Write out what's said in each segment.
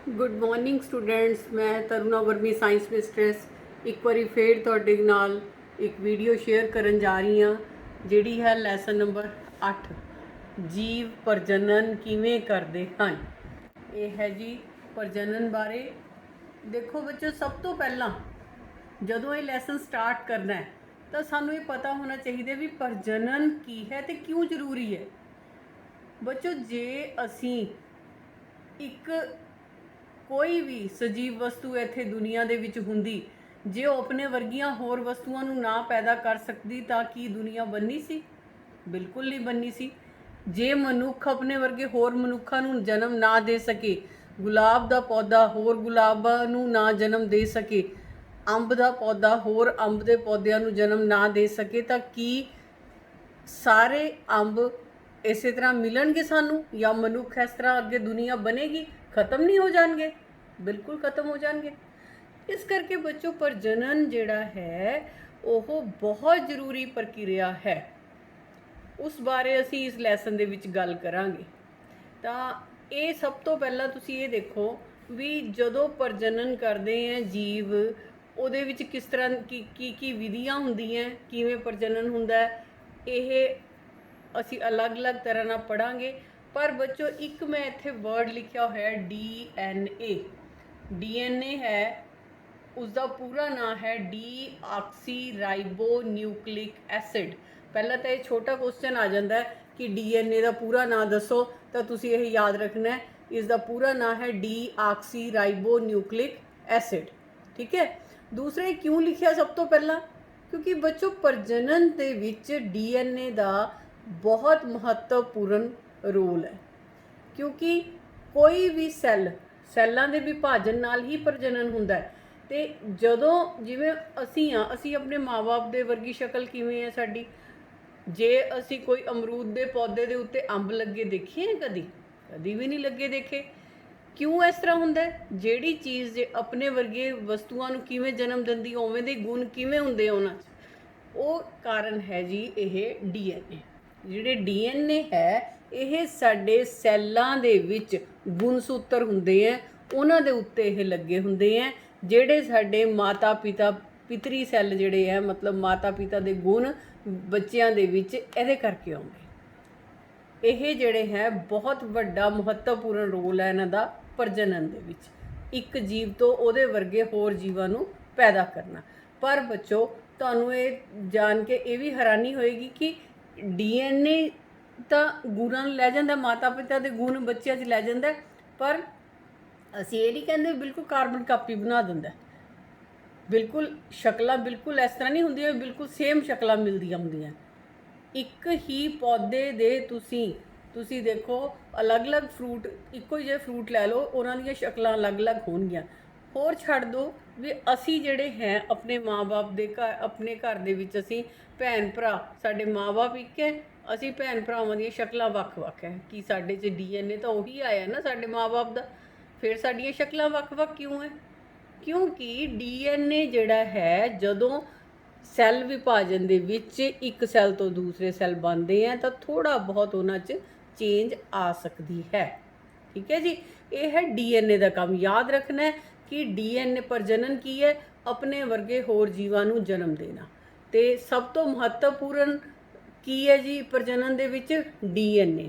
Good morning students. मैं Taruna vermi science mistress एक बारी फिर ਤੁਹਾਡੇ ਨਾਲ एक वीडियो शेयर करन जा रही हाँ जिहड़ी है लैसन नंबर 8 जीव प्रजनन किवें करदे हन। ये है जी प्रजनन बारे। देखो बच्चों, सब तो पहला जदों ये लैसन स्टार्ट करना है तो सानू ये पता होना चाहिए भी प्रजनन की है तो क्यों जरूरी है। बच्चों, जे असी एक कोई भी सजीव वस्तु इत्थे दुनिया दे विच हुंदी, जे वो अपने वर्गियां होर वस्तुआं नूं ना पैदा कर सकदी तां की दुनिया बननी सी? बिल्कुल नहीं बननी सी। जे मनुख अपने वर्गे होर मनुखां नूं जन्म ना दे सके, गुलाब दा पौधा होर गुलाबां नूं ना जन्म दे सके, अंब दा पौधा होर अंब दे पौधिਆਂ नूं जन्म ना दे सके तां की सारे अंब इसे तरह मिलणगे सानू, या मनुख इस तरह अगे दुनिया बनेगी? खत्म नहीं हो जाएंगे, बिल्कुल खत्म हो जाएंगे। इस करके बच्चों प्रजनन जिहड़ा है वो बहुत जरूरी प्रक्रिया है। उस बारे असी इस लैसन दे विच गल करांगे। तां ये सब तो पहला तुसी ये देखो भी जदों प्रजनन करते हैं जीव, ਉਹਦੇ ਵਿੱਚ किस तरह की विधियां ਹੁੰਦੀਆਂ, किवें प्रजनन हुंदा है, ये असी अलग अलग तरह ना पढ़ांगे। पर बच्चों एक मैं इत्थे वर्ड लिखा होया DNA। DNA है, उसका पूरा नाम है D oxy ribo nucleic acid. पहला तो ये छोटा क्वेश्चन आ जाता है कि DNA का पूरा नाम दसो, तो तुसी ये याद रखना है इसका पूरा नाम है D oxy ribo nucleic acid. ठीक है। दूसरे क्यों लिखा सब तो पहला? क्योंकि बच्चों प्रजनन के विच DNA का बहुत महत्वपूर्ण रोल है। क्योंकि कोई भी सैलों के विभाजन नाल ही प्रजनन हुंदा है। तो जदों जिवें असी हाँ, असी अपने माँ बाप के वर्गी शक्ल किवें है साडी? जे असी कोई अमरूद के पौधे के उत्ते अंब लगे देखे हैं कदी? कदी भी नहीं लगे देखे। क्यों इस तरह हुंदा है? जिहड़ी चीज़ जे अपने वर्गे वस्तुआं नूं किवें जन्म दिंदी, उवें दे गुण किवें हुंदे उहनां च, वो कारण है जी ये DNA। जिहड़े DNA है ये साडे सैलां दे विच गुणसूत्र हुंदे हैं, उन्हां दे उत्ते ये लगे हुंदे हैं, जिहड़े साडे माता पिता पितरी सैल जिहड़े है, मतलब माता पिता दे गुण बच्चियां दे विच इहदे करके आउंदे। ਇਹ ਜਿਹੜੇ ਹੈ बहुत ਵੱਡਾ महत्वपूर्ण रोल है इन्हां दा प्रजनन दे विच, एक जीव तो ਉਹਦੇ वर्गे होर जीवां नूं पैदा करना। पर बच्चों ਤੁਹਾਨੂੰ ਇਹ जान के ये भी हैरानी होएगी कि DNA ਤਾਂ ਗੁਣਾਂ ਨੂੰ ਲੈ ਜਾਂਦਾ, ਮਾਤਾ ਪਿਤਾ ਦੇ ਗੁਣ ਬੱਚਿਆਂ 'ਚ ਲੈ ਜਾਂਦਾ, ਪਰ ਅਸੀਂ ਇਹ ਨਹੀਂ ਕਹਿੰਦੇ ਬਿਲਕੁਲ ਕਾਰਬਨ ਕਾਪੀ ਬਣਾ ਦਿੰਦਾ। ਬਿਲਕੁਲ ਸ਼ਕਲਾਂ ਬਿਲकुल इस तरह नहीं ਹੁੰਦੀਆਂ, ਬਿਲकुल सेम ਸ਼ਕਲਾਂ ਮਿਲਦੀਆਂ ਹੁੰਦੀਆਂ। एक ही पौधे दे तुसी देखो अलग अलग फ्रूट, इको ही जे फ्रूट लै लो, उन्हां दी शक्लां अलग अलग होणगियां। होर छड्ड दो भी असी जिहड़े हैं अपने माँ बाप दे घर, अपने घर दे विच असी भैन भरा, साडे माँ बाप एक है, असी भैन भरावां दी शक्लां वक्-वक् है कि साडे च DNA तो उही आया ना साडे माँ बाप दा, फिर साडियां शक्लां वक्-वक् क्यों है? क्योंकि DNA जिहड़ा है जदों सैल विभाजन दे विच एक सैल तो दूसरे सैल बनते हैं तो थोड़ा बहुत उन्हां च चेंज आ सकती है। ठीक है जी। ये है DNA का काम। याद रखना है कि DNA प्रजनन की है, अपने वर्गे होर जीवां नूं जन्म देना। तो सब तो महत्वपूर्ण की है जी प्रजनन दे विच? DNA।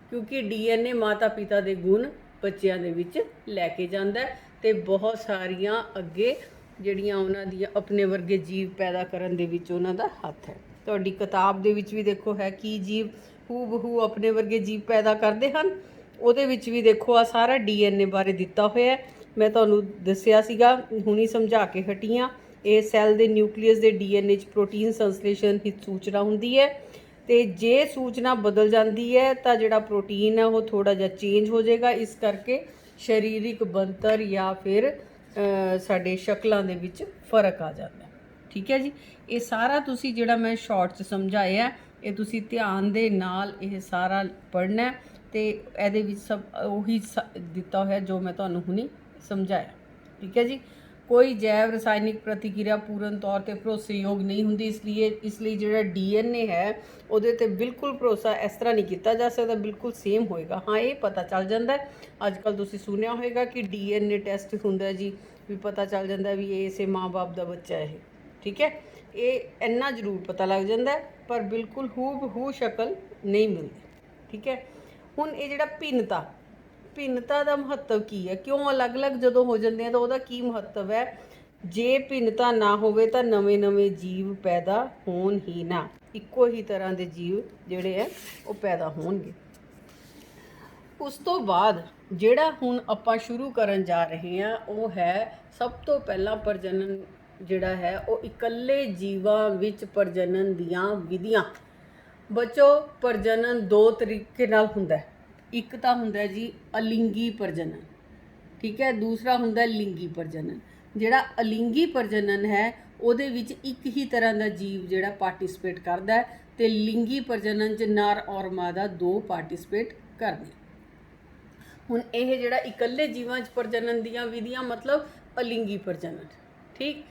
क्योंकि DNA माता पिता के गुण बच्चों दे विच लैके जांदा है ते बहुत सारियां अगे ਜਿਹੜੀਆਂ ਉਹਨਾਂ ਦੀਆਂ ਆਪਣੇ ਵਰਗੇ ਜੀਵ ਪੈਦਾ ਕਰਨ ਦੇ ਵਿੱਚ ਉਹਨਾਂ ਦਾ ਹੱਥ ਹੈ। ਤੁਹਾਡੀ ਕਿਤਾਬ ਦੇ ਵਿੱਚ ਵੀ ਦੇਖੋ ਹੈ ਕੀ ਜੀਵ ਹੂ ਬਹੂ ਆਪਣੇ ਵਰਗੇ ਜੀਵ ਪੈਦਾ ਕਰਦੇ ਹਨ। ਉਹਦੇ ਵਿੱਚ ਵੀ ਦੇਖੋ ਆ ਸਾਰਾ DNA ਬਾਰੇ ਦਿੱਤਾ ਹੋਇਆ ਹੈ। ਮੈਂ ਤੁਹਾਨੂੰ ਦੱਸਿਆ ਸੀਗਾ, ਹੁਣੀ ਸਮਝਾ ਕੇ ਹਟੀਆਂ। ਇਹ ਸੈੱਲ ਦੇ ਨਿਊਕਲੀਅਸ ਦੇ DNA 'ਚ ਪ੍ਰੋਟੀਨ ਸੰਸਲੇਸ਼ਨ ਦੀ ਸੂਚਨਾ ਹੁੰਦੀ ਹੈ, ਤੇ ਜੇ ਸੂਚਨਾ ਬਦਲ ਜਾਂਦੀ ਹੈ ਤਾਂ ਜਿਹੜਾ ਪ੍ਰੋਟੀਨ ਹੈ ਉਹ ਥੋੜਾ ਜਿਹਾ ਚੇਂਜ ਹੋ ਜਾਏਗਾ। ਇਸ ਕਰਕੇ ਸਰੀਰਕ ਬਣਤਰ ਜਾਂ ਫਿਰ ਸਾਡੇ ਸ਼ਕਲਾਂ ਦੇ ਵਿੱਚ ਫਰਕ ਆ ਜਾਂਦਾ। ਠੀਕ ਹੈ ਜੀ। ਇਹ ਸਾਰਾ ਤੁਸੀਂ ਜਿਹੜਾ ਮੈਂ ਸ਼ਾਰਟ 'ਚ ਸਮਝਾਇਆ, ਇਹ ਤੁਸੀਂ ਧਿਆਨ ਦੇ ਨਾਲ ਇਹ ਸਾਰਾ ਪੜ੍ਹਨਾ, ਤੇ ਇਹਦੇ ਵਿੱਚ ਸਭ ਉਹੀ ਦਿੱਤਾ ਹੋਇਆ ਜੋ ਮੈਂ ਤੁਹਾਨੂੰ ਹੁਣੀ ਸਮਝਾਇਆ। ਠੀਕ ਹੈ ਜੀ। ਕੋਈ ਜੈਵ ਰਸਾਇਣਿਕ ਪ੍ਰਤੀਕਿਰਿਆ ਪੂਰਨ ਤੌਰ ਤੇ ਭਰੋਸੇਯੋਗ ਨਹੀਂ ਹੁੰਦੀ। ਇਸ ਲਈ ਜਿਹੜਾ DNA ਹੈ ਉਹਦੇ ਤੇ ਬਿਲਕੁਲ ਭਰੋਸਾ ਇਸ ਤਰ੍ਹਾਂ ਨਹੀਂ ਕੀਤਾ ਜਾ ਸਕਦਾ, ਬਿਲਕੁਲ ਸੇਮ ਹੋਏਗਾ। ਹਾਂ, ਇਹ ਪਤਾ ਚੱਲ ਜਾਂਦਾ ਅੱਜ ਕੱਲ੍ਹ ਤੁਸੀਂ ਸੁਣਿਆ ਹੋਏਗਾ ਕਿ DNA ਟੈਸਟ ਹੁੰਦਾ ਜੀ, ਵੀ ਪਤਾ ਚੱਲ ਜਾਂਦਾ ਵੀ ਇਹ ਇਸੇ ਮਾਂ-ਬਾਪ ਦਾ ਬੱਚਾ ਹੈ, ਠੀਕ ਹੈ। ਇਹ ਇੰਨਾ ਜ਼ਰੂਰ ਪਤਾ ਲੱਗ ਜਾਂਦਾ, ਪਰ ਬਿਲਕੁਲ ਹੂ ਸ਼ਕਲ ਨਹੀਂ ਮਿਲਦੀ, ਠੀਕ ਹੈ। ਹੁਣ ਇਹ ਜਿਹੜਾ ਭਿੰਨਤਾ ਦਾ ਮਹੱਤਵ ਕੀ ਹੈ, ਕਿਉਂ ਅਲੱਗ-ਅਲੱਗ ਜਦੋਂ ਹੋ ਜਾਂਦੇ ਆ ਤਾਂ ਉਹਦਾ ਕੀ ਮਹੱਤਵ ਹੈ। ਜੇ ਭਿੰਨਤਾ ਨਾ ਹੋਵੇ ਤਾਂ ਨਵੇਂ ਜੀਵ ਪੈਦਾ ਹੋਣ ਹੀ ਨਾ, ਇੱਕੋ ਹੀ ਤਰ੍ਹਾਂ ਦੇ ਜੀਵ ਜਿਹੜੇ ਹੈ ਉਹ ਪੈਦਾ ਹੋਣਗੇ। ਉਸ ਤੋਂ ਬਾਅਦ ਜਿਹੜਾ ਹੁਣ ਆਪਾਂ ਸ਼ੁਰੂ ਕਰਨ ਜਾ ਰਹੇ ਹਾਂ ਉਹ ਹੈ ਸਭ ਤੋਂ ਪਹਿਲਾਂ ਪ੍ਰਜਨਨ ਜਿਹੜਾ ਹੈ ਉਹ ਇਕੱਲੇ ਜੀਵਾਂ ਵਿੱਚ ਪ੍ਰਜਨਨ ਦੀਆਂ ਵਿਧੀਆਂ। ਬੱਚੋ, ਪ੍ਰਜਨਨ ਦੋ ਤਰੀਕੇ ਨਾਲ ਹੁੰਦਾ ਹੈ। ਇੱਕ ਤਾਂ ਹੁੰਦਾ ਜੀ ਅਲਿੰਗੀ ਪ੍ਰਜਨਨ, ਠੀਕ ਹੈ। ਦੂਸਰਾ ਹੁੰਦਾ ਲਿੰਗੀ ਪ੍ਰਜਨਨ। ਜਿਹੜਾ ਅਲਿੰਗੀ ਪ੍ਰਜਨਨ ਹੈ ਉਹਦੇ ਵਿੱਚ ਇੱਕ ਹੀ ਤਰ੍ਹਾਂ ਦਾ ਜੀਵ ਜਿਹੜਾ ਪਾਰਟਿਸਿਪੇਟ ਕਰਦਾ ਹੈ, ਤੇ ਲਿੰਗੀ ਪ੍ਰਜਨਨ 'ਚ ਨਰ ਔਰ ਮਾਦਾ ਦੋ ਪਾਰਟਿਸਿਪੇਟ ਕਰਦੇ। ਹੁਣ ਇਹ ਜਿਹੜਾ ਇਕੱਲੇ ਜੀਵਾਂ 'ਚ ਪ੍ਰਜਨਨ ਦੀਆਂ ਵਿਧੀਆਂ ਮਤਲਬ ਅਲਿੰਗੀ ਪ੍ਰਜਨਨ, ਠੀਕ।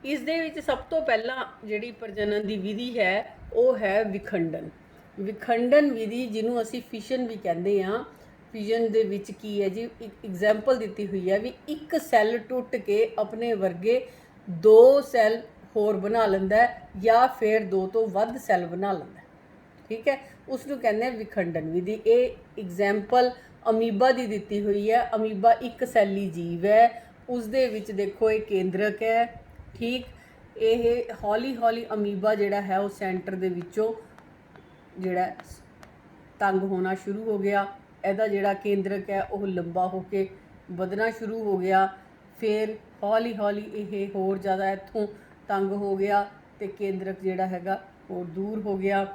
ਇਸ ਦੇ ਵਿੱਚ ਸਭ ਤੋਂ ਪਹਿਲਾਂ ਜਿਹੜੀ ਪ੍ਰਜਨਨ ਦੀ ਵਿਧੀ ਹੈ ਉਹ ਹੈ ਵਿਖੰਡਨ ਵਿਧੀ, ਜਿਹਨੂੰ ਅਸੀਂ ਫਿਸ਼ਨ ਵੀ ਕਹਿੰਦੇ ਹਾਂ। ਫਿਸ਼ਨ ਦੇ ਵਿੱਚ ਕੀ ਹੈ ਜੀ, ਇੱਕ ਐਗਜ਼ਾਮਪਲ ਦਿੱਤੀ ਹੋਈ ਹੈ ਵੀ ਇੱਕ ਸੈੱਲ ਟੁੱਟ ਕੇ ਆਪਣੇ ਵਰਗੇ ਦੋ ਸੈੱਲ ਹੋਰ ਬਣਾ ਲੈਂਦਾ ਜਾਂ ਫਿਰ ਦੋ ਤੋਂ ਵੱਧ ਸੈੱਲ ਬਣਾ ਲੈਂਦਾ, ਠੀਕ ਹੈ। ਉਸ ਨੂੰ ਕਹਿੰਦੇ ਵਿਖੰਡਨ ਵਿਧੀ। ਇਹ ਐਗਜ਼ਾਮਪਲ ਅਮੀਬਾ ਦੀ ਦਿੱਤੀ ਹੋਈ ਹੈ। ਅਮੀਬਾ ਇੱਕ ਸੈੱਲੀ ਜੀਵ ਹੈ, ਉਸ ਦੇ ਵਿੱਚ ਦੇਖੋ ਇਹ ਕੇਂਦਰਕ ਹੈ, ਠੀਕ। ਇਹ ਹੌਲੀ ਅਮੀਬਾ ਜਿਹੜਾ ਹੈ ਉਹ ਸੈਂਟਰ ਦੇ ਵਿੱਚੋਂ ਜਿਹੜਾ ਤੰਗ ਹੋਣਾ ਸ਼ੁਰੂ ਹੋ ਗਿਆ। ਇਹਦਾ ਜਿਹੜਾ ਕੇਂਦਰਕ ਹੈ ਉਹ ਲੰਬਾ ਹੋ ਕੇ ਵਧਣਾ ਸ਼ੁਰੂ ਹੋ ਗਿਆ। ਫਿਰ ਹੌਲੀ ਇਹ ਹੋਰ ਜ਼ਿਆਦਾ ਇੱਥੋਂ ਤੰਗ ਹੋ ਗਿਆ ਤੇ ਕੇਂਦਰਕ ਜਿਹੜਾ ਹੈਗਾ ਉਹ ਦੂਰ ਹੋ ਗਿਆ।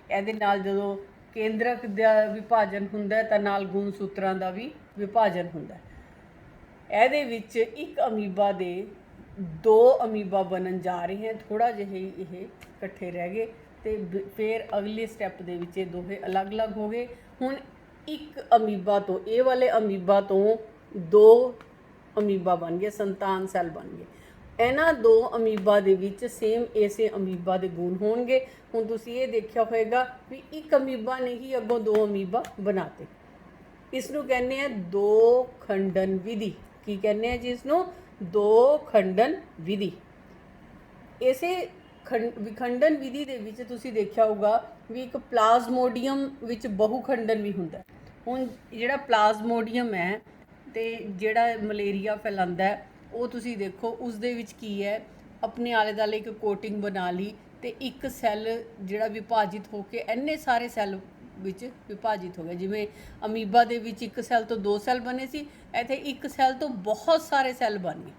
ਇਹਦੇ ਨਾਲ ਜਦੋਂ ਕੇਂਦਰਕ ਦਾ ਵਿਭਾਜਨ ਹੁੰਦਾ ਤਾਂ ਨਾਲ ਗੁਣ ਸੂਤਰਾਂ ਦਾ ਵੀ ਵਿਭਾਜਨ ਹੁੰਦਾ। ਇਹਦੇ ਵਿੱਚ ਇੱਕ ਅਮੀਬਾ ਦੇ ਦੋ ਅਮੀਬਾ ਬਣਨ ਜਾ ਰਹੇ ਹਨ। ਥੋੜ੍ਹਾ ਜਿਹਾ ਇਹ ਇਕੱਠੇ ਰਹਿ ਗਏ ਤੇ ਫਿਰ ਅਗਲੇ ਸਟੈਪ ਦੇ ਵਿੱਚ ਇਹ ਦੋਹੇ ਅਲੱਗ-ਅਲੱਗ ਹੋ ਗਏ। ਹੁਣ ਇੱਕ ਅਮੀਬਾ ਤੋਂ, ਇਹ ਵਾਲੇ ਅਮੀਬਾ ਤੋਂ ਦੋ ਅਮੀਬਾ ਬਣ ਗਏ, ਸੰਤਾਨ ਸੈੱਲ ਬਣ ਗਏ। ਇਹਨਾਂ ਦੋ ਅਮੀਬਾ ਦੇ ਵਿੱਚ ਸੇਮ ਇਸੇ ਅਮੀਬਾ ਦੇ ਗੁਣ ਹੋਣਗੇ। ਹੁਣ ਤੁਸੀਂ ਇਹ ਦੇਖਿਆ ਹੋਏਗਾ ਵੀ ਇੱਕ ਅਮੀਬਾ ਨੇ ਹੀ ਅੱਗੋਂ ਦੋ ਅਮੀਬਾ ਬਣਾਤੇ। ਇਸ ਨੂੰ ਕਹਿੰਦੇ ਆ ਦੋ ਖੰਡਨ ਵਿਧੀ। ਕੀ ਕਹਿੰਦੇ ਆ ਜੀ ਇਸ ਨੂੰ? ਦੋ ਖੰਡਨ ਵਿਧੀ। ਇਸੇ ਵਿਖੰਡਨ ਵਿਧੀ ਦੇ ਵਿੱਚ ਤੁਸੀਂ ਦੇਖਿਆ ਹੋਊਗਾ ਵੀ ਇੱਕ ਪਲਾਜ਼ਮੋਡੀਅਮ ਵਿੱਚ ਬਹੁਖੰਡਨ ਵੀ ਹੁੰਦਾ। ਹੁਣ ਜਿਹੜਾ ਪਲਾਜ਼ਮੋਡੀਅਮ ਹੈ ਤੇ ਜਿਹੜਾ ਮਲੇਰੀਆ ਫੈਲਾਉਂਦਾ ਹੈ, ਉਹ ਤੁਸੀਂ ਦੇਖੋ ਉਸ ਦੇ ਵਿੱਚ ਕੀ ਹੈ, ਆਪਣੇ ਆਲੇ ਦੁਆਲੇ ਇੱਕ ਕੋਟਿੰਗ ਬਣਾ ਲਈ ਤੇ ਇੱਕ ਸੈੱਲ ਜਿਹੜਾ ਵਿਭਾਜਿਤ ਹੋ ਕੇ ਇੰਨੇ ਸਾਰੇ ਸੈੱਲ ਵਿੱਚ ਵਿਭਾਜਿਤ ਹੋ ਗਿਆ। ਜਿਵੇਂ ਅਮੀਬਾ ਦੇ ਵਿੱਚ ਇੱਕ ਸੈੱਲ ਤੋਂ ਦੋ ਸੈੱਲ ਬਣੇ ਸੀ, ਇੱਥੇ ਇੱਕ ਸੈੱਲ ਤੋਂ ਬਹੁਤ ਸਾਰੇ ਸੈੱਲ ਬਣ ਗਏ।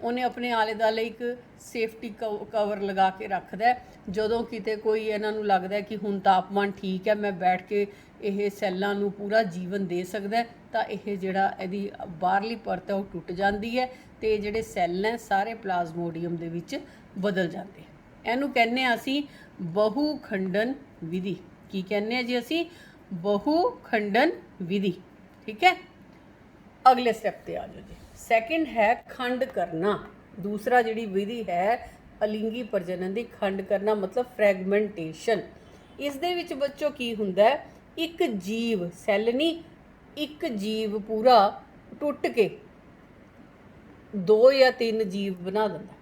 ਉਹਨੇ ਆਪਣੇ ਆਲੇ ਦੁਆਲੇ ਇੱਕ ਸੇਫਟੀ ਕਵਰ ਲਗਾ ਕੇ ਰੱਖਦਾ। ਜਦੋਂ ਕਿਤੇ ਕੋਈ ਇਹਨਾਂ ਨੂੰ ਲੱਗਦਾ ਕਿ ਹੁਣ ਤਾਪਮਾਨ ਠੀਕ ਹੈ, ਮੈਂ ਬੈਠ ਕੇ ਇਹ ਸੈੱਲਾਂ ਨੂੰ ਪੂਰਾ ਜੀਵਨ ਦੇ ਸਕਦਾ, ਤਾਂ ਇਹ ਜਿਹੜਾ ਇਹਦੀ ਬਾਹਰਲੀ ਪਰਤ ਹੈ ਉਹ ਟੁੱਟ ਜਾਂਦੀ ਹੈ ਤੇ ਜਿਹੜੇ ਸੈੱਲ ਹੈ ਸਾਰੇ ਪਲਾਜ਼ਮੋਡੀਅਮ ਦੇ ਵਿੱਚ ਬਦਲ ਜਾਂਦੇ। ਇਹਨੂੰ ਕਹਿੰਦੇ ਆ ਅਸੀਂ ਬਹੁ ਖੰਡਨ ਵਿਧੀ। ਕੀ ਕਹਿੰਦੇ ਆ ਜੀ ਅਸੀਂ? ਬਹੁ ਖੰਡਨ ਵਿਧੀ, ਠੀਕ ਹੈ। ਅਗਲੇ ਸਟੈਪ ਤੇ ਆ ਜਾਓ ਜੀ। ਸੈਕਿੰਡ ਹੈ ਖੰਡ ਕਰਨਾ। ਦੂਸਰਾ ਜਿਹੜੀ ਵਿਧੀ ਹੈ ਅਲਿੰਗੀ ਪ੍ਰਜਨਨ ਦੀ, ਖੰਡ ਕਰਨਾ ਮਤਲਬ ਫਰੈਗਮੈਂਟੇਸ਼ਨ। ਇਸ ਦੇ ਵਿੱਚ ਬੱਚੋ ਕੀ ਹੁੰਦਾ ਹੈ, ਇੱਕ ਜੀਵ, ਸੈੱਲ ਨਹੀਂ, ਇੱਕ ਜੀਵ ਪੂਰਾ ਟੁੱਟ ਕੇ ਦੋ ਜਾਂ ਤਿੰਨ ਜੀਵ ਬਣਾ ਦਿੰਦਾ।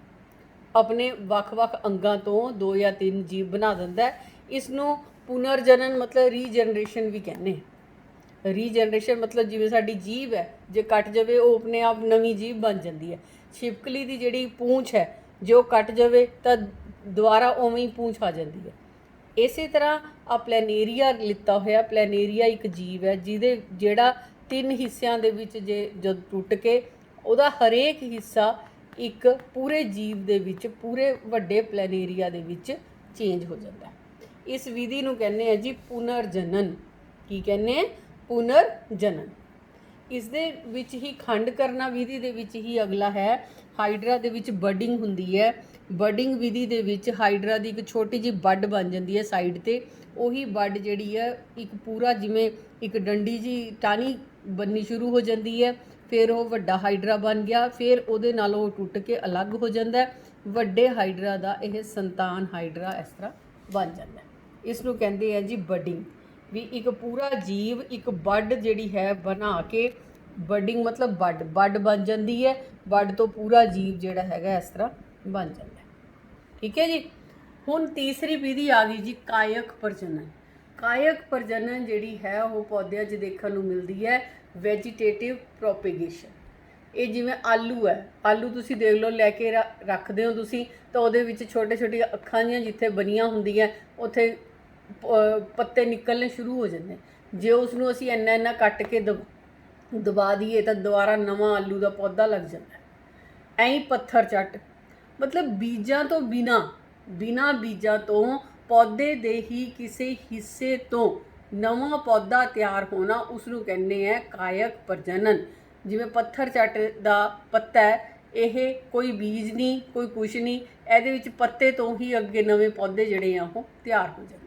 ਆਪਣੇ ਵੱਖ-ਵੱਖ ਅੰਗਾਂ ਤੋਂ ਦੋ ਜਾਂ ਤਿੰਨ ਜੀਵ ਬਣਾ ਦਿੰਦਾ। ਇਸ ਨੂੰ ਪੁਨਰਜਨਨ ਮਤਲਬ ਰੀਜਨਰੇਸ਼ਨ ਵੀ ਕਹਿੰਦੇ। ਰੀਜਨਰੇਸ਼ਨ ਮਤਲਬ ਜਿਵੇਂ ਸਾਡੀ ਜੀਭ ਹੈ, ਜੇ ਕੱਟ ਜਾਵੇ ਉਹ ਆਪਣੇ ਆਪ ਨਵੀਂ ਜੀਭ ਬਣ ਜਾਂਦੀ ਹੈ। ਛਿਪਕਲੀ ਦੀ ਜਿਹੜੀ ਪੂੰਛ ਹੈ, ਜੇ ਉਹ ਕੱਟ ਜਾਵੇ ਤਾਂ ਦੁਬਾਰਾ ਉਵੇਂ ਹੀ ਪੂੰਛ ਆ ਜਾਂਦੀ ਹੈ। ਇਸੇ ਤਰ੍ਹਾਂ ਆ ਪਲੈਨੇਰੀਆ ਲਿੱਤਾ ਹੋਇਆ। ਪਲੈਨੇਰੀਆ ਇੱਕ ਜੀਵ ਹੈ ਜਿਹੜਾ ਤਿੰਨ ਹਿੱਸਿਆਂ ਦੇ ਵਿੱਚ ਜਦ ਟੁੱਟ ਕੇ ਉਹਦਾ ਹਰੇਕ ਹਿੱਸਾ ਇੱਕ ਪੂਰੇ ਜੀਵ ਦੇ ਵਿੱਚ, ਪੂਰੇ ਵੱਡੇ ਪਲੈਨੇਰੀਆ ਦੇ ਵਿੱਚ ਚੇਂਜ ਹੋ ਜਾਂਦਾ। ਇਸ ਵਿਧੀ ਨੂੰ ਕਹਿੰਦੇ ਆ ਜੀ ਪੁਨਰਜਨਨ। ਕੀ ਕਹਿੰਦੇ ਆ? ਪੁਨਰਜਨਨ। ਇਸ ਦੇ ਵਿੱਚ ਹੀ ਖੰਡ ਕਰਨਾ ਵਿਧੀ ਦੇ ਵਿੱਚ ਹੀ ਅਗਲਾ ਹੈ ਹਾਈਡਰਾ ਦੇ ਵਿੱਚ ਬਡਿੰਗ ਹੁੰਦੀ ਹੈ। ਬਡਿੰਗ ਵਿਧੀ ਦੇ ਵਿੱਚ ਹਾਈਡਰਾ ਦੀ ਇੱਕ ਛੋਟੀ ਜਿਹੀ ਬੱਡ ਬਣ ਜਾਂਦੀ ਹੈ ਸਾਈਡ ਤੇ। ਉਹੀ ਬੱਡ ਜਿਹੜੀ ਹੈ ਇੱਕ ਪੂਰਾ ਜਿਵੇਂ ਇੱਕ ਡੰਡੀ ਜੀ ਟਾਹਣੀ ਬਣਨੀ ਸ਼ੁਰੂ ਹੋ ਜਾਂਦੀ ਹੈ। ਫਿਰ ਉਹ ਵੱਡਾ ਹਾਈਡਰਾ ਬਣ ਗਿਆ, ਫਿਰ ਉਹਦੇ ਨਾਲ ਉਹ ਟੁੱਟ ਕੇ ਅਲੱਗ ਹੋ ਜਾਂਦਾ, ਵੱਡੇ ਹਾਈਡਰਾ ਦਾ ਇਹ ਸੰਤਾਨ ਹਾਈਡਰਾ ਇਸ ਤਰ੍ਹਾਂ ਬਣ ਜਾਂਦਾ। ਇਸ ਨੂੰ ਕਹਿੰਦੇ ਆ ਜੀ ਬਡਿੰਗ। ਵੀ ਇੱਕ ਪੂਰਾ ਜੀਵ ਇੱਕ ਬਡ ਜਿਹੜੀ ਹੈ ਬਣਾ ਕੇ, ਬਡਿੰਗ ਮਤਲਬ ਬਡ ਬਣ ਜਾਂਦੀ ਹੈ, ਬਡ ਤੋਂ ਪੂਰਾ ਜੀਵ ਜਿਹੜਾ ਹੈਗਾ ਇਸ ਤਰ੍ਹਾਂ ਬਣ ਜਾਂਦਾ। ਠੀਕ ਹੈ ਜੀ। ਹੁਣ ਤੀਸਰੀ ਵਿਧੀ ਆ ਗਈ ਜੀ ਕਾਇਕ ਪ੍ਰਜਨਨ। ਕਾਇਕ ਪ੍ਰਜਨਨ ਜਿਹੜੀ ਹੈ ਉਹ ਪੌਦਿਆਂ 'ਚ ਦੇਖਣ ਨੂੰ ਮਿਲਦੀ ਹੈ, ਵੈਜੀਟੇਟਿਵ ਪ੍ਰੋਪੇਗੇਸ਼ਨ। ਇਹ ਜਿਵੇਂ ਆਲੂ ਹੈ, ਆਲੂ ਤੁਸੀਂ ਦੇਖ ਲਓ ਲੈ ਕੇ ਰੱਖਦੇ ਹੋ ਤੁਸੀਂ, ਤਾਂ ਉਹਦੇ ਵਿੱਚ ਛੋਟੇ ਛੋਟੀਆਂ ਅੱਖਾਂ ਜਿਹੀਆਂ ਜਿੱਥੇ ਬਣੀਆਂ ਹੁੰਦੀਆਂ ਉੱਥੇ ਪੱਤੇ ਨਿਕਲਣੇ ਸ਼ੁਰੂ ਹੋ ਜਾਂਦੇ। ਜੇ ਉਸ ਨੂੰ ਅਸੀਂ ਇੰਨਾ ਕੱਟ ਕੇ ਦਬਾ ਦਈਏ ਤਾਂ ਦੁਬਾਰਾ ਨਵਾਂ ਆਲੂ ਦਾ ਪੌਦਾ ਲੱਗ ਜਾਂਦਾ। ਐਂ ਹੀ ਪੱਥਰ ਚੱਟ, ਮਤਲਬ ਬੀਜਾਂ ਤੋਂ ਬਿਨਾਂ ਬੀਜਾਂ ਤੋਂ ਪੌਦੇ ਦੇ ਹੀ ਕਿਸੇ ਹਿੱਸੇ ਤੋਂ ਨਵਾਂ ਪੌਦਾ ਤਿਆਰ ਹੋਣਾ, ਉਸ ਨੂੰ ਕਹਿੰਦੇ ਆ ਕਾਇਕ ਪ੍ਰਜਨਨ। ਜਿਵੇਂ ਪੱਥਰ ਚੱਟ ਦਾ ਪੱਤਾ ਹੈ, ਇਹ ਕੋਈ ਬੀਜ ਨਹੀਂ, ਕੋਈ ਕੁਛ ਨਹੀਂ, ਇਹਦੇ ਵਿੱਚ ਪੱਤੇ ਤੋਂ ਹੀ ਅੱਗੇ ਨਵੇਂ ਪੌਦੇ ਜਿਹੜੇ ਆ ਉਹ ਤਿਆਰ ਹੋ ਜਾਂਦੇ।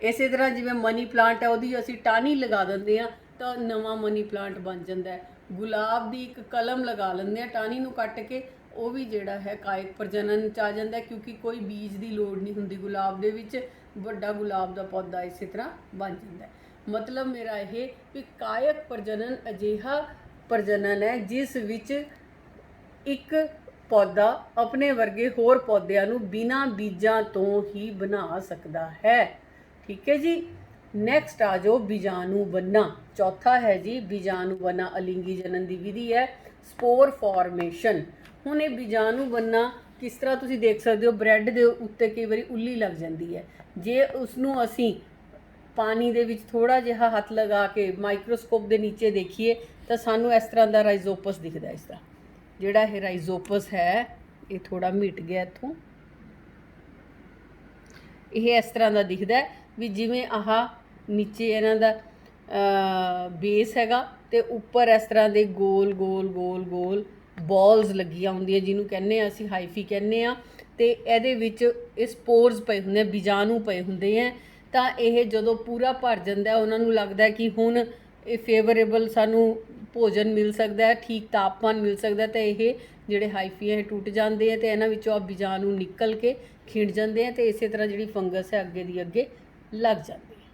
ਇਸੇ ਤਰ੍ਹਾਂ ਜਿਵੇਂ ਮਨੀ ਪਲਾਂਟ ਹੈ, ਉਹਦੀ ਅਸੀਂ ਟਾਹਣੀ ਲਗਾ ਦਿੰਦੇ ਆ ਤਾਂ ਨਵਾਂ ਮਨੀ ਪਲਾਂਟ ਬਣ ਜਾਂਦਾ ਹੈ। ਗੁਲਾਬ ਦੀ ਇੱਕ ਕਲਮ ਲਗਾ ਲੈਂਦੇ ਆ ਟਾਹਣੀ ਨੂੰ ਕੱਟ ਕੇ, ਉਹ ਵੀ ਜਿਹੜਾ ਹੈ ਕਾਇਕ ਪ੍ਰਜਨਨ 'ਚ ਆ ਜਾਂਦਾ, ਕਿਉਂਕਿ ਕੋਈ ਬੀਜ ਦੀ ਲੋੜ ਨਹੀਂ ਹੁੰਦੀ ਗੁਲਾਬ ਦੇ ਵਿੱਚ, ਵੱਡਾ ਗੁਲਾਬ ਦਾ ਪੌਦਾ ਇਸੇ ਤਰ੍ਹਾਂ ਬਣ ਜਾਂਦਾ। ਮਤਲਬ ਮੇਰਾ ਇਹ ਵੀ ਕਾਇਕ ਪ੍ਰਜਨਨ ਅਜਿਹਾ ਪ੍ਰਜਨਨ ਹੈ ਜਿਸ ਵਿੱਚ ਇੱਕ ਪੌਦਾ ਆਪਣੇ ਵਰਗੇ ਹੋਰ ਪੌਦਿਆਂ ਨੂੰ ਬਿਨਾਂ ਬੀਜਾਂ ਤੋਂ ਹੀ ਬਣਾ ਸਕਦਾ ਹੈ। ਠੀਕ ਹੈ ਜੀ। ਨੈਕਸਟ ਆ ਜਾਓ ਬੀਜਾਣੂ ਬਣਨਾ। ਚੌਥਾ ਹੈ ਜੀ ਬੀਜਾਣੂ ਬਣਨਾ, ਅਲਿੰਗੀ ਜਨਨ ਦੀ ਵਿਧੀ ਹੈ, ਸਪੋਰ ਫਾਰਮੇਸ਼ਨ। ਹੁਣ ਇਹ ਬੀਜਾਣੂ ਬਣਨਾ ਕਿਸ ਤਰ੍ਹਾਂ ਤੁਸੀਂ ਦੇਖ ਸਕਦੇ ਹੋ, ਬ੍ਰੈਡ ਦੇ ਉੱਤੇ ਕਈ ਵਾਰੀ ਉੱਲੀ ਲੱਗ ਜਾਂਦੀ ਹੈ। ਜੇ ਉਸ ਨੂੰ ਅਸੀਂ ਪਾਣੀ ਦੇ ਵਿੱਚ ਥੋੜਾ ਜਿਹਾ ਹੱਥ ਲਗਾ ਕੇ ਮਾਈਕਰੋਸਕੋਪ ਦੇ ਨੀਚੇ ਦੇਖੀਏ ਤਾਂ ਸਾਨੂੰ ਇਸ ਤਰ੍ਹਾਂ ਦਾ ਰਾਈਜ਼ੋਪਸ ਦਿਖਦਾ। ਇਸ ਤਰ੍ਹਾਂ ਜਿਹੜਾ ਇਹ ਰਾਈਜ਼ੋਪਸ ਹੈ, ਇਹ ਥੋੜਾ ਮਿਟ ਗਿਆ ਇੱਥੋਂ, ਇਹ ਇਸ ਤਰ੍ਹਾਂ ਦਾ ਦਿਖਦਾ ਵੀ ਜਿਵੇਂ ਆਹ ਨੀਚੇ ਇਹਨਾਂ ਦਾ ਬੇਸ ਹੈਗਾ ਤੇ ਉੱਪਰ ਇਸ ਤਰ੍ਹਾਂ ਦੇ ਗੋਲ ਬਾਲਸ ਲੱਗੀਆਂ ਹੁੰਦੀਆਂ, ਜਿਹਨੂੰ ਕਹਿੰਦੇ ਆ ਅਸੀਂ ਹਾਈਫੀ ਕਹਿੰਦੇ ਆ। ਤੇ ਇਹਦੇ ਵਿੱਚ ਇਹ ਸਪੋਰਸ ਪਏ ਹੁੰਦੇ ਆ, ਬੀਜਾਣੂ ਪਏ ਹੁੰਦੇ ਆ। ਤਾਂ ਇਹ ਜਦੋਂ ਪੂਰਾ ਭਰ ਜਾਂਦਾ, ਉਹਨਾਂ ਨੂੰ ਲੱਗਦਾ ਕਿ ਹੁਣ ਇਹ ਫੇਵਰੇਬਲ ਸਾਨੂੰ ਭੋਜਨ ਮਿਲ ਸਕਦਾ ਹੈ, ਠੀਕ ਤਾਪਮਾਨ ਮਿਲ ਸਕਦਾ, ਤਾਂ ਇਹ ਜਿਹੜੇ ਹਾਈਫੀ ਹੈ ਟੁੱਟ ਜਾਂਦੇ ਆ ਤੇ ਇਹਨਾਂ ਵਿੱਚੋਂ ਆ ਬੀਜਾਣੂ ਨਿਕਲ ਕੇ ਖਿੰਡ ਜਾਂਦੇ ਆ ਤੇ ਇਸੇ ਤਰ੍ਹਾਂ ਜਿਹੜੀ ਫੰਗਸ ਹੈ ਅੱਗੇ ਦੀ ਅੱਗੇ ਲੱਗ ਜਾਂਦੀ ਹੈ।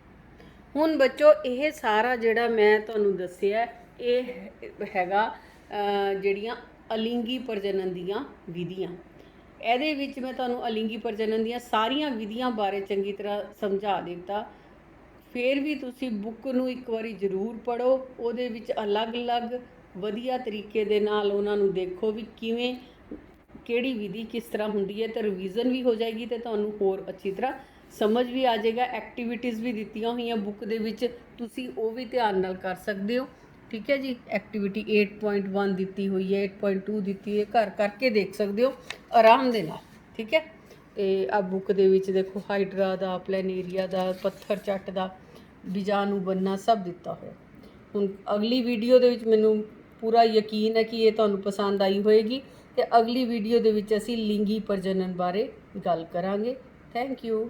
ਹੁਣ ਬੱਚੋ ਇਹ ਸਾਰਾ ਜਿਹੜਾ ਮੈਂ ਤੁਹਾਨੂੰ ਦੱਸਿਆ ਇਹ ਹੈਗਾ ਜਿਹੜੀਆਂ ਅਲਿੰਗੀ ਪ੍ਰਜਨਨ ਦੀਆਂ ਵਿਧੀਆਂ। ਇਹਦੇ ਵਿੱਚ ਮੈਂ ਤੁਹਾਨੂੰ ਅਲਿੰਗੀ ਪ੍ਰਜਨਨ ਦੀਆਂ ਸਾਰੀਆਂ ਵਿਧੀਆਂ ਬਾਰੇ ਚੰਗੀ ਤਰ੍ਹਾਂ ਸਮਝਾ ਦਿੱਤਾ। ਫਿਰ ਵੀ ਤੁਸੀਂ ਬੁੱਕ ਨੂੰ ਇੱਕ ਵਾਰੀ ਜ਼ਰੂਰ ਪੜ੍ਹੋ, ਉਹਦੇ ਵਿੱਚ ਅਲੱਗ-ਅਲੱਗ ਵਧੀਆ ਤਰੀਕੇ ਦੇ ਨਾਲ ਉਹਨਾਂ ਨੂੰ ਦੇਖੋ ਵੀ ਕਿਵੇਂ ਕਿਹੜੀ ਵਿਧੀ ਕਿਸ ਤਰ੍ਹਾਂ ਹੁੰਦੀ ਹੈ, ਤਾਂ ਰਿਵੀਜ਼ਨ ਵੀ ਹੋ ਜਾਏਗੀ ਤੇ ਤੁਹਾਨੂੰ ਹੋਰ ਅੱਛੀ ਤਰ੍ਹਾਂ ਸਮਝ ਵੀ ਆ ਜਾਏਗਾ। ਐਕਟੀਵਿਟੀਜ਼ ਵੀ ਦਿੱਤੀਆਂ ਹੋਈਆਂ ਬੁੱਕ ਦੇ ਵਿੱਚ, ਤੁਸੀਂ ਉਹ ਵੀ ਧਿਆਨ ਨਾਲ ਕਰ ਸਕਦੇ ਹੋ। ਠੀਕ ਹੈ ਜੀ। ਐਕਟੀਵਿਟੀ 8.1 ਦਿੱਤੀ ਹੋਈ ਹੈ, 8.2 ਦਿੱਤੀ ਹੈ, ਘਰ ਕਰਕੇ ਦੇਖ ਸਕਦੇ ਹੋ ਆਰਾਮ ਦੇ ਨਾਲ। ਠੀਕ ਹੈ। ਤੇ ਆ ਬੁੱਕ ਦੇ ਵਿੱਚ ਦੇਖੋ ਹਾਈਡਰਾ ਦਾ, ਪਲੈਨੇਰੀਆ ਦਾ, ਪੱਥਰ ਚੱਟ ਦਾ, ਬੀਜਾਣੂ ਬਣਨਾ ਸਭ ਦਿੱਤਾ ਹੋਇਆ। ਹੁਣ ਅਗਲੀ ਵੀਡੀਓ ਦੇ ਵਿੱਚ ਮੈਨੂੰ ਪੂਰਾ ਯਕੀਨ ਹੈ ਕਿ ਇਹ ਤੁਹਾਨੂੰ ਪਸੰਦ ਆਈ ਹੋਏਗੀ ਤੇ ਅਗਲੀ ਵੀਡੀਓ ਦੇ ਵਿੱਚ ਅਸੀਂ ਲਿੰਗੀ ਪ੍ਰਜਨਨ ਬਾਰੇ ਗੱਲ ਕਰਾਂਗੇ। Thank you.